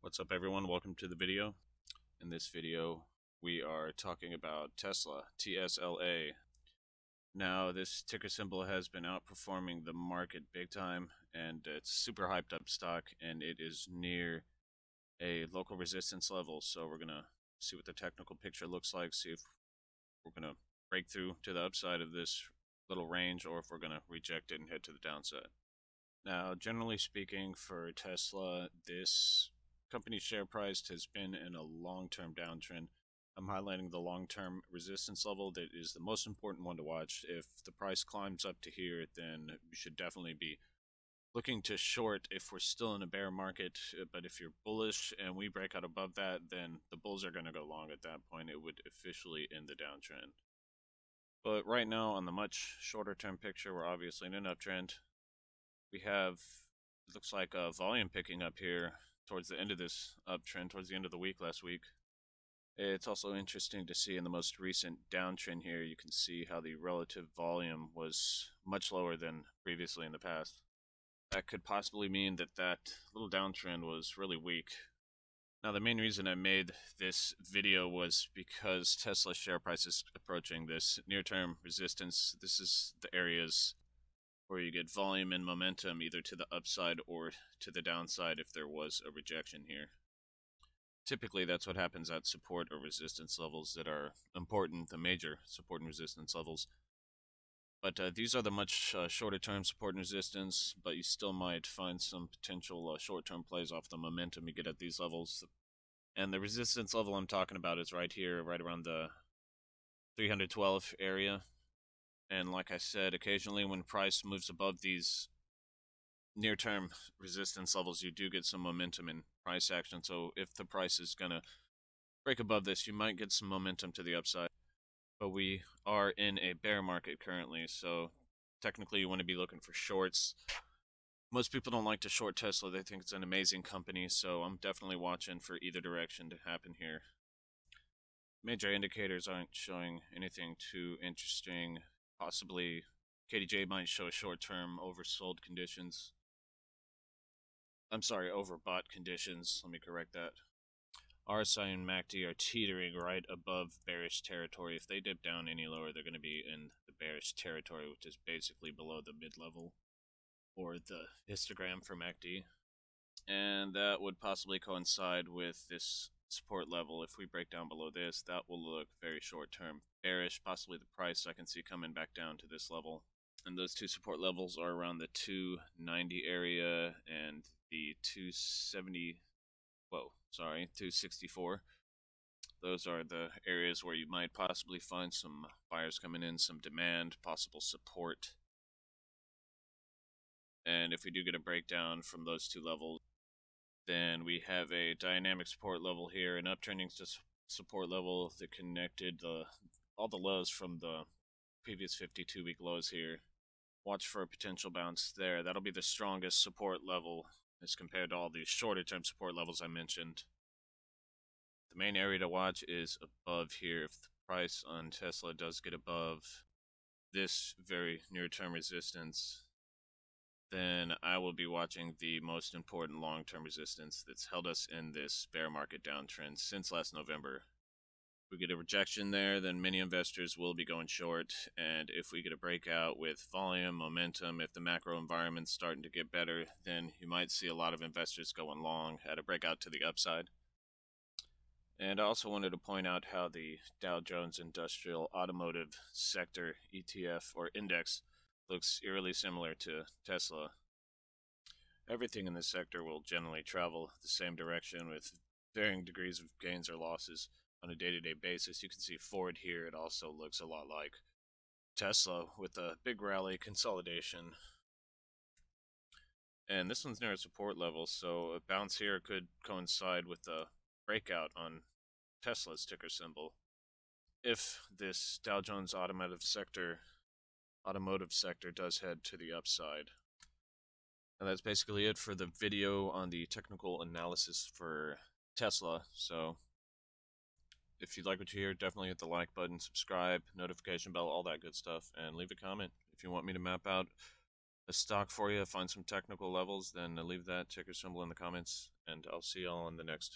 What's up everyone, welcome to the video. In this video we are talking about Tesla, TSLA. Now this ticker symbol has been outperforming the market big time and it's super hyped up stock and it is near a local resistance level, so we're gonna see what the technical picture looks like, see if we're gonna break through to the upside of this little range or if we're gonna reject it and head to the downside. Now, generally speaking, for Tesla, this company's share price has been in a long-term downtrend. I'm highlighting the long-term resistance level. That is the most important one to watch. If the price climbs up to here, then we should definitely be looking to short if we're still in a bear market. But if you're bullish and we break out above that, then the bulls are going to go long at that point. It would officially end the downtrend. But right now, on the much shorter term picture, we're obviously in an uptrend. We have, it looks like a volume picking up here towards the end of this uptrend, towards the end of the week last week. It's also interesting to see in the most recent downtrend here, you can see how the relative volume was much lower than previously in the past. That could possibly mean that that little downtrend was really weak. Now, the main reason I made this video was because Tesla's share price is approaching this near-term resistance. This is the areas where you get volume and momentum either to the upside or to the downside if there was a rejection here. Typically, that's what happens at support or resistance levels that are important, the major support and resistance levels. But these are the much shorter term support and resistance, but you still might find some potential short-term plays off the momentum you get at these levels. And the resistance level I'm talking about is right here, right around the 312 area. And like I said, occasionally when price moves above these near-term resistance levels, you do get some momentum in price action. So if the price is going to break above this, you might get some momentum to the upside. But we are in a bear market currently, so technically you want to be looking for shorts. Most people don't like to short Tesla. They think it's an amazing company, so I'm definitely watching for either direction to happen here. Major indicators aren't showing anything too interesting. Possibly KDJ might show short-term oversold conditions. I'm sorry, overbought conditions. Let me correct that. RSI and MACD are teetering right above bearish territory. If they dip down any lower, they're going to be in the bearish territory, which is basically below the mid-level or the histogram for MACD. And that would possibly coincide with this support level. If we break down below this, that will look very short-term bearish. Possibly the price I can see coming back down to this level. And those two support levels are around the 290 area and the 264. Those are the areas where you might possibly find some buyers coming in, some demand, possible support. And if we do get a breakdown from those two levels, then we have a dynamic support level here, an uptrending support level that connected all the lows from the previous 52-week lows here. Watch for a potential bounce there. That'll be the strongest support level as compared to all these shorter term support levels I mentioned. The main area to watch is above here. If the price on Tesla does get above this very near term resistance, then I will be watching the most important long-term resistance that's held us in this bear market downtrend since last November. If we get a rejection there, then many investors will be going short, and if we get a breakout with volume, momentum, if the macro environment's starting to get better, then you might see a lot of investors going long at a breakout to the upside. And I also wanted to point out how the Dow Jones Industrial Automotive Sector ETF or Index looks eerily similar to Tesla. Everything in this sector will generally travel the same direction with varying degrees of gains or losses on a day-to-day basis. You can see Ford here. It also looks a lot like Tesla with a big rally consolidation. And this one's near a support level, so a bounce here could coincide with the breakout on Tesla's ticker symbol. If this Dow Jones automotive sector does head to the upside. And that's basically it for the video on the technical analysis for Tesla. So if you like what you hear, definitely hit the like button, subscribe, notification bell, all that good stuff, and leave a comment if you want me to map out a stock for you, find some technical levels, then leave that ticker symbol in the comments, and I'll see y'all on the next